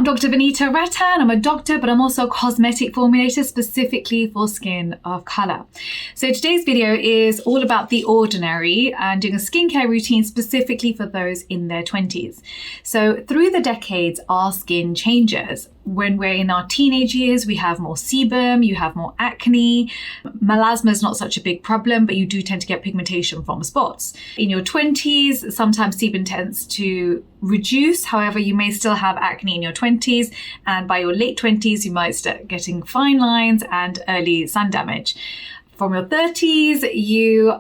I'm Dr. Vanita Rattan. I'm a doctor, but I'm also a cosmetic formulator specifically for skin of color. So today's video is all about the ordinary and doing a skincare routine specifically for those in their 20s. So through the decades, our skin changes. When we're in our teenage years, we have more sebum, you have more acne. Melasma is not such a big problem, but you do tend to get pigmentation from spots. In your 20s, sometimes sebum tends to reduce. However, you may still have acne in your 20s, and by your late 20s, you might start getting fine lines and early sun damage. From your 30s, you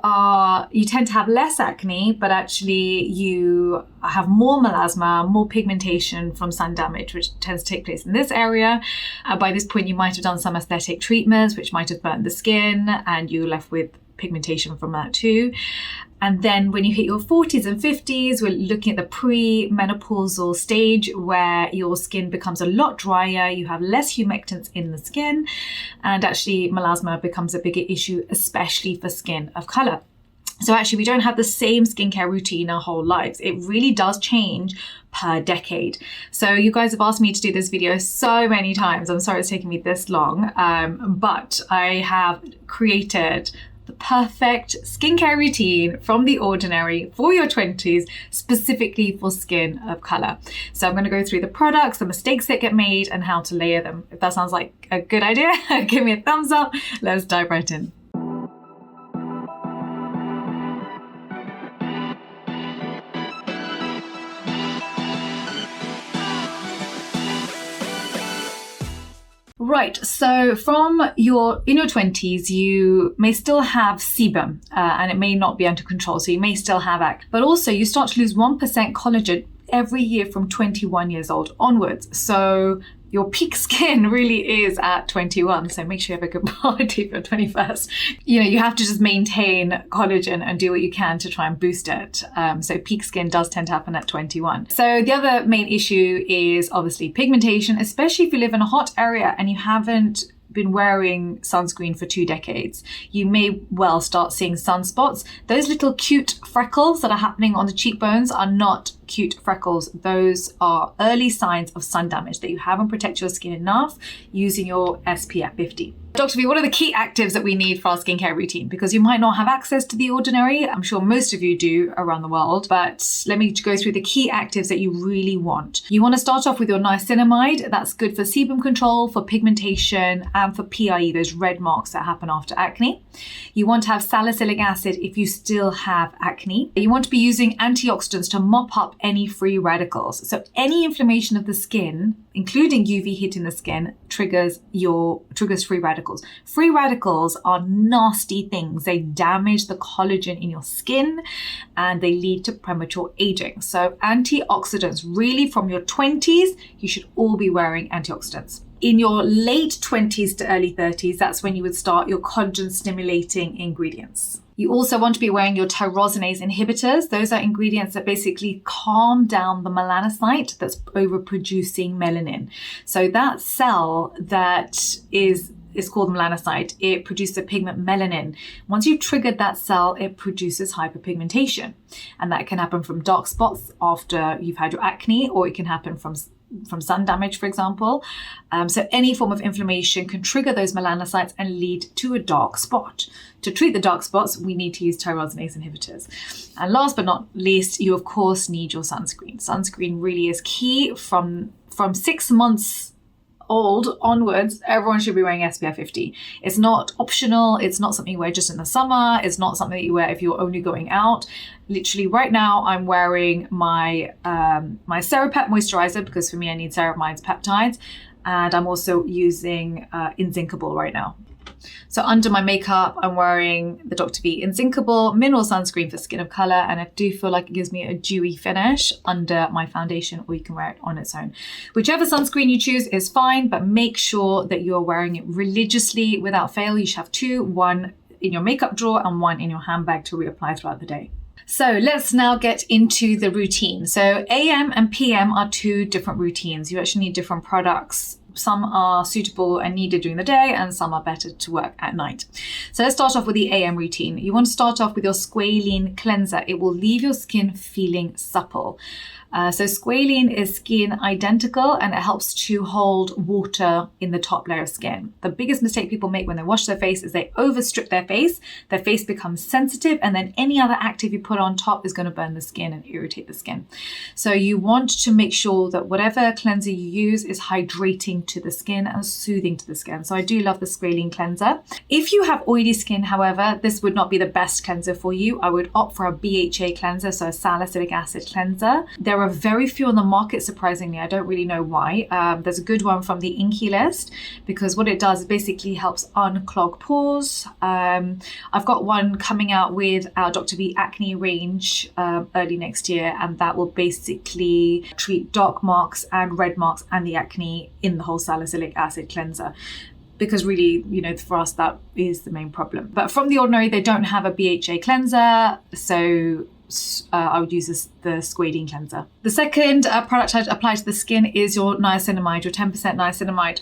tend to have less acne, but actually you have more melasma, more pigmentation from sun damage, which tends to take place in this area. By this point, you might have done some aesthetic treatments, which might have burnt the skin, and you're left with pigmentation from that too. And then when you hit your 40s and 50s, we're looking at the pre-menopausal stage where your skin becomes a lot drier, you have less humectants in the skin, and actually melasma becomes a bigger issue, especially for skin of color. So actually we don't have the same skincare routine our whole lives. It really does change per decade. So you guys have asked me to do this video so many times. I'm sorry it's taking me this long, but I have created the perfect skincare routine from the ordinary for your 20s, specifically for skin of color. So I'm going to go through the products, the mistakes that get made, and how to layer them. If that sounds like a good idea, give me a thumbs up. Let's dive right in. Right, so in your 20s, you may still have sebum and it may not be under control, so you may still have acne. But also you start to lose 1% collagen every year from 21 years old onwards. So your peak skin really is at 21, so make sure you have a good party for 21st. You have to just maintain collagen and do what you can to try and boost it. So peak skin does tend to happen at 21. So the other main issue is obviously pigmentation, especially if you live in a hot area and you haven't been wearing sunscreen for 2 decades. You may well start seeing sunspots. Those little cute freckles that are happening on the cheekbones are not cute freckles. Those are early signs of sun damage, that you haven't protected your skin enough using your SPF 50. Dr. V, what are the key actives that we need for our skincare routine? Because you might not have access to the ordinary. I'm sure most of you do around the world, but let me go through the key actives that you really want. You want to start off with your niacinamide. That's good for sebum control, for pigmentation, and for PIE, those red marks that happen after acne. You want to have salicylic acid if you still have acne. You want to be using antioxidants to mop up any free radicals. So any inflammation of the skin, including UV hitting the skin, triggers free radicals. Free radicals are nasty things. They damage the collagen in your skin and they lead to premature aging. So antioxidants, really from your 20s, you should all be wearing antioxidants. In your late 20s to early 30s, that's when you would start your collagen stimulating ingredients. You also want to be wearing your tyrosinase inhibitors. Those are ingredients that basically calm down the melanocyte that's overproducing melanin. So that cell that is called melanocyte. It produces the pigment melanin. Once you've triggered that cell, it produces hyperpigmentation. And that can happen from dark spots after you've had your acne, or it can happen from sun damage, for example. So any form of inflammation can trigger those melanocytes and lead to a dark spot. To treat the dark spots, we need to use tyrosinase inhibitors. And last but not least, you of course need your sunscreen. Sunscreen really is key. From 6 months old onwards, everyone should be wearing SPF 50. It's not optional. It's not something you wear just in the summer. It's not something that you wear if you're only going out. Literally right now, I'm wearing my Cera-Pep moisturizer because for me, I need ceramides, peptides. And I'm also using Inzincable right now. So under my makeup, I'm wearing the Dr. V Inzincable Mineral Sunscreen for skin of color, and I do feel like it gives me a dewy finish under my foundation, or you can wear it on its own. Whichever sunscreen you choose is fine, but make sure that you're wearing it religiously without fail. You should have 2, one in your makeup drawer and one in your handbag to reapply throughout the day. So let's now get into the routine. So AM and PM are 2 different routines. You actually need different products Some are suitable and needed during the day, and some are better to work at night. So let's start off with the AM routine. You want to start off with your Squalane cleanser. It will leave your skin feeling supple. So Squalane is skin identical, and it helps to hold water in the top layer of skin. The biggest mistake people make when they wash their face is they overstrip their face becomes sensitive, and then any other active you put on top is going to burn the skin and irritate the skin. So you want to make sure that whatever cleanser you use is hydrating to the skin and soothing to the skin. So I do love the Squalane cleanser. If you have oily skin, however, this would not be the best cleanser for you. I would opt for a BHA cleanser, so a salicylic acid cleanser. There are very few on the market, surprisingly. I don't really know why. There's a good one from the Inky list, because what it does is basically helps unclog pores. I've got one coming out with our Dr. V acne range early next year, and that will basically treat dark marks and red marks and the acne in the whole salicylic acid cleanser. Because really, for us, that is the main problem. But from The Ordinary, they don't have a BHA cleanser, so I would use the Squalane cleanser. The second product I'd apply to the skin is your niacinamide, your 10% niacinamide.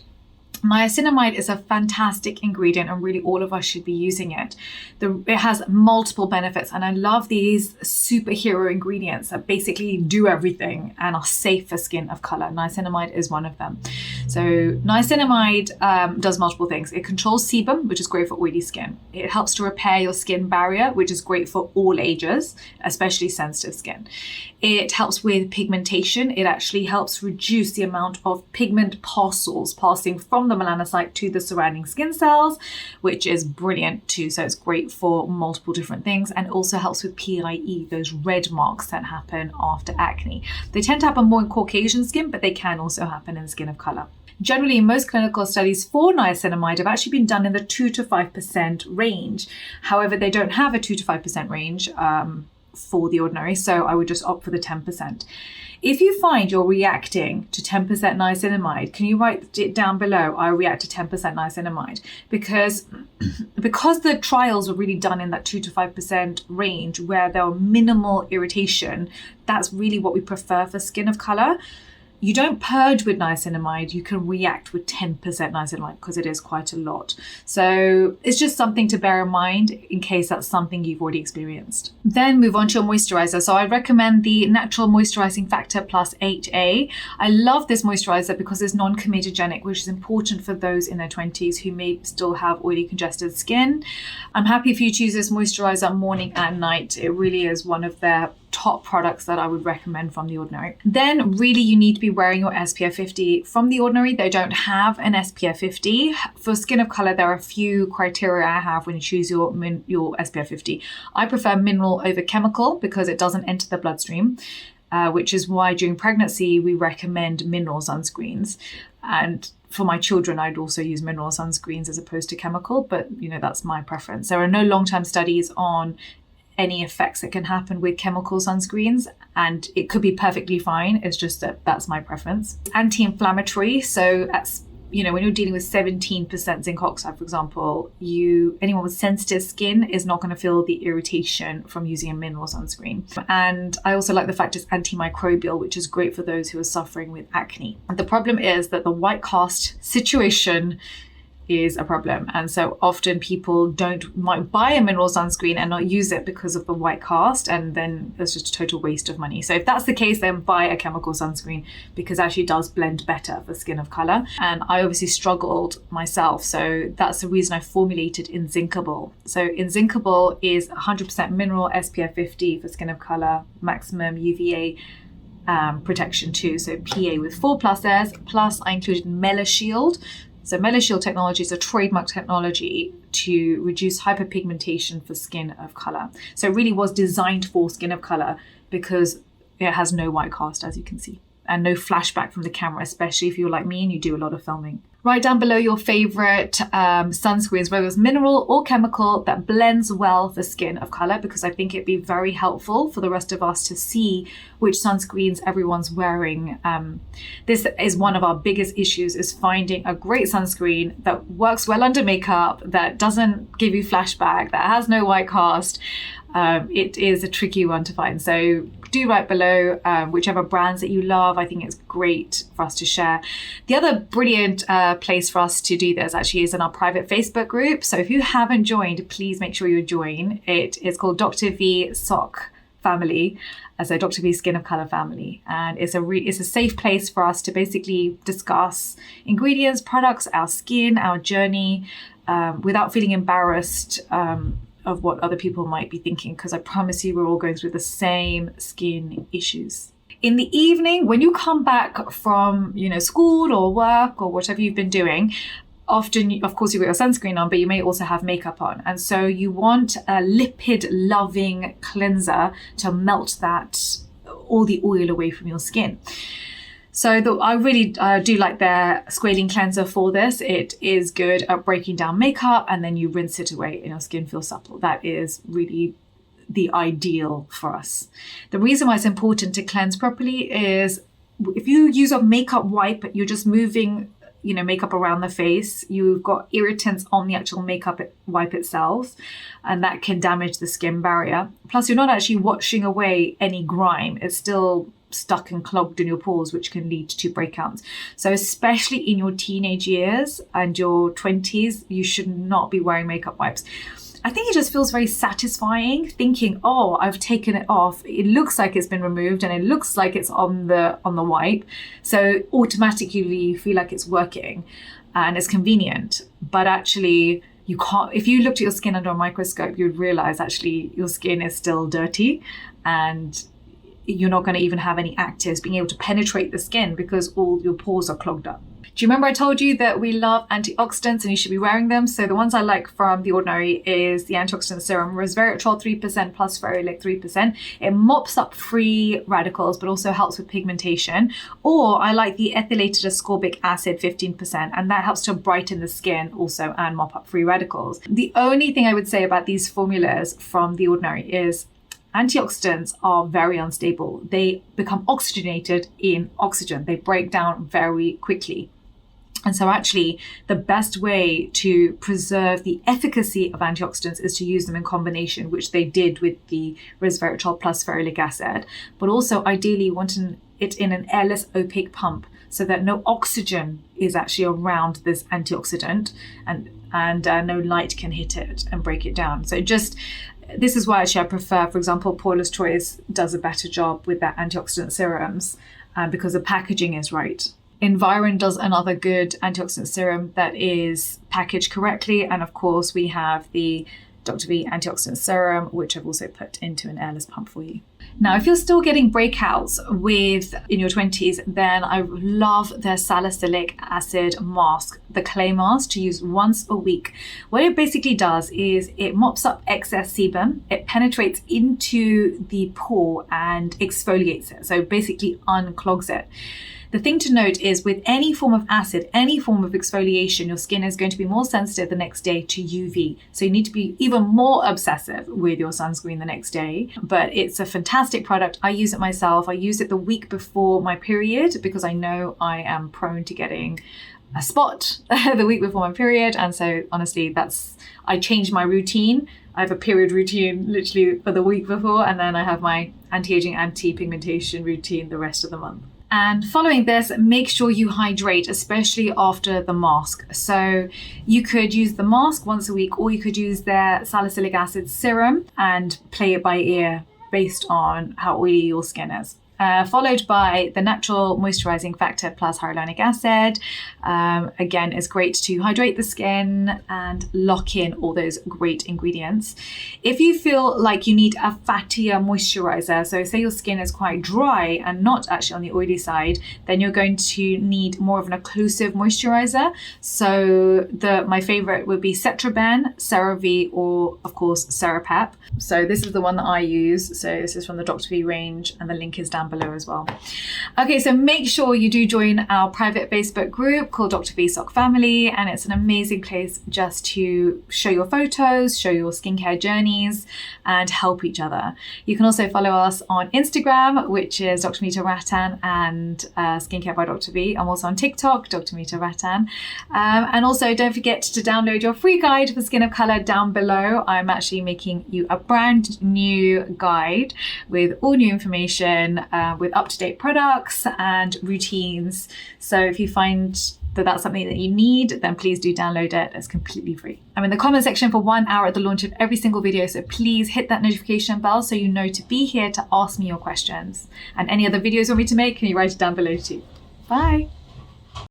Niacinamide is a fantastic ingredient, and really all of us should be using it. It has multiple benefits, and I love these superhero ingredients that basically do everything and are safe for skin of color. Niacinamide is one of them. So niacinamide does multiple things. It controls sebum, which is great for oily skin. It helps to repair your skin barrier, which is great for all ages, especially sensitive skin. It helps with pigmentation. It actually helps reduce the amount of pigment parcels passing from the melanocyte to the surrounding skin cells, which is brilliant too. So it's great for multiple different things, and also helps with PIE, those red marks that happen after acne. They tend to happen more in Caucasian skin, but they can also happen in skin of color. Generally, most clinical studies for niacinamide have actually been done in the 2 to 5% range. However, they don't have a 2 to 5% range for The Ordinary, so I would just opt for the 10%. If you find you're reacting to 10% niacinamide, can you write it down below? I react to 10% niacinamide, because the trials were really done in that 2 to 5% range where there were minimal irritation. That's really what we prefer for skin of color. You don't purge with niacinamide, you can react with 10% niacinamide because it is quite a lot. So it's just something to bear in mind in case that's something you've already experienced. Then move on to your moisturizer. So I recommend the Natural Moisturising Factor Plus 8A. I love this moisturizer because it's non-comedogenic, which is important for those in their 20s who may still have oily, congested skin. I'm happy if you choose this moisturizer morning and night. It really is one of their top products that I would recommend from The Ordinary. Then really you need to be wearing your SPF 50. From The Ordinary, they don't have an SPF 50. For skin of color, there are a few criteria I have when you choose your SPF 50. I prefer mineral over chemical because it doesn't enter the bloodstream, which is why during pregnancy we recommend mineral sunscreens. And for my children, I'd also use mineral sunscreens as opposed to chemical, but that's my preference. There are no long-term studies on any effects that can happen with chemical sunscreens, and it could be perfectly fine. It's just that's my preference. Anti-inflammatory, so that's when you're dealing with 17% zinc oxide, for example, anyone with sensitive skin is not going to feel the irritation from using a mineral sunscreen. And I also like the fact it's antimicrobial, which is great for those who are suffering with acne. And the problem is that the white cast situation is a problem, and so often people might buy a mineral sunscreen and not use it because of the white cast, and then it's just a total waste of money. So if that's the case, then buy a chemical sunscreen, because it actually does blend better for skin of color. And I obviously struggled myself, so that's the reason I formulated Inzincable. So Inzincable is 100% mineral, SPF 50 for skin of color, maximum UVA protection too, so PA with 4+S, plus I included MelaShield. So MelaShield technology is a trademark technology to reduce hyperpigmentation for skin of color. So it really was designed for skin of color because it has no white cast, as you can see, and no flashback from the camera, especially if you're like me and you do a lot of filming. Write down below your favorite sunscreens, whether it's mineral or chemical, that blends well for skin of color, because I think it'd be very helpful for the rest of us to see which sunscreens everyone's wearing. This is one of our biggest issues, is finding a great sunscreen that works well under makeup, that doesn't give you flashback, that has no white cast. it is a tricky one to find. So do write below whichever brands that you love. I think it's great for us to share. The other brilliant place for us to do this actually is in our private Facebook group. So if you haven't joined, please make sure you join. It is called Dr. V Sock Family, as a Dr. V Skin of Color family, and it's a safe place for us to basically discuss ingredients, products, our skin, our journey, without feeling embarrassed of what other people might be thinking, because I promise you we're all going through the same skin issues. In the evening, when you come back from school or work or whatever you've been doing, often, of course, you've got your sunscreen on, but you may also have makeup on. And so you want a lipid-loving cleanser to melt all the oil away from your skin. So I really do like their Squalane cleanser for this. It is good at breaking down makeup, and then you rinse it away and your skin feels supple. That is really the ideal for us. The reason why it's important to cleanse properly is if you use a makeup wipe, you're just moving makeup around the face, you've got irritants on the actual makeup wipe itself, and that can damage the skin barrier. Plus, you're not actually washing away any grime. It's still stuck and clogged in your pores, which can lead to breakouts. So especially in your teenage years and your 20s, you should not be wearing makeup wipes. I think it just feels very satisfying thinking, oh, I've taken it off. It looks like it's been removed and it looks like it's on the wipe. So automatically you feel like it's working and it's convenient. But actually you can't, if you looked at your skin under a microscope, you'd realize actually your skin is still dirty and you're not going to even have any actives being able to penetrate the skin because all your pores are clogged up. Do you remember I told you that we love antioxidants and you should be wearing them? So the ones I like from The Ordinary is the antioxidant serum, resveratrol 3% plus ferulic 3%. It mops up free radicals, but also helps with pigmentation. Or I like the ethylated ascorbic acid 15%, and that helps to brighten the skin also and mop up free radicals. The only thing I would say about these formulas from The Ordinary is antioxidants are very unstable. They become oxygenated in oxygen. They break down very quickly. And so actually the best way to preserve the efficacy of antioxidants is to use them in combination, which they did with the resveratrol plus ferulic acid. But also ideally you want it in an airless opaque pump so that no oxygen is actually around this antioxidant and no light can hit it and break it down. So this is why actually I prefer, for example, Paula's Choice does a better job with their antioxidant serums because the packaging is right. Environ does another good antioxidant serum that is packaged correctly. And of course, we have the Dr. V antioxidant serum, which I've also put into an airless pump for you. Now, if you're still getting breakouts in your 20s, then I love their salicylic acid mask, the clay mask, to use once a week. What it basically does is it mops up excess sebum, it penetrates into the pore and exfoliates it. So basically unclogs it. The thing to note is with any form of acid, any form of exfoliation, your skin is going to be more sensitive the next day to UV. So you need to be even more obsessive with your sunscreen the next day. But it's a fantastic product. I use it myself. I use it the week before my period because I know I am prone to getting a spot the week before my period. And so honestly, I changed my routine. I have a period routine literally for the week before, and then I have my anti-aging, anti-pigmentation routine the rest of the month. And following this, make sure you hydrate, especially after the mask. So you could use the mask once a week, or you could use their salicylic acid serum and play it by ear based on how oily your skin is. Followed by the natural moisturizing factor plus hyaluronic acid. Again, it's great to hydrate the skin and lock in all those great ingredients. If you feel like you need a fattier moisturizer, so say your skin is quite dry and not actually on the oily side, then you're going to need more of an occlusive moisturizer. So my favorite would be Cetraben, CeraVe, or of course Cera-Pep. So this is the one that I use. So this is from the Dr. V range, and the link is down below as well. Okay, so make sure you do join our private Facebook group called Dr. VSOC Family, and it's an amazing place just to show your photos, show your skincare journeys, and help each other. You can also follow us on Instagram, which is Dr. Vanita Rattan and Skincare by Dr. V. I'm also on TikTok, Dr. Vanita Rattan. And also don't forget to download your free guide for Skin of Color down below. I'm actually making you a brand new guide with all new information, with up-to-date products and routines. So if you find that that's something that you need, then please do download it. It's completely free. I'm in the comment section for 1 hour at the launch of every single video, so please hit that notification bell so you know to be here to ask me your questions. And any other videos you want me to make, can you write it down below too. Bye.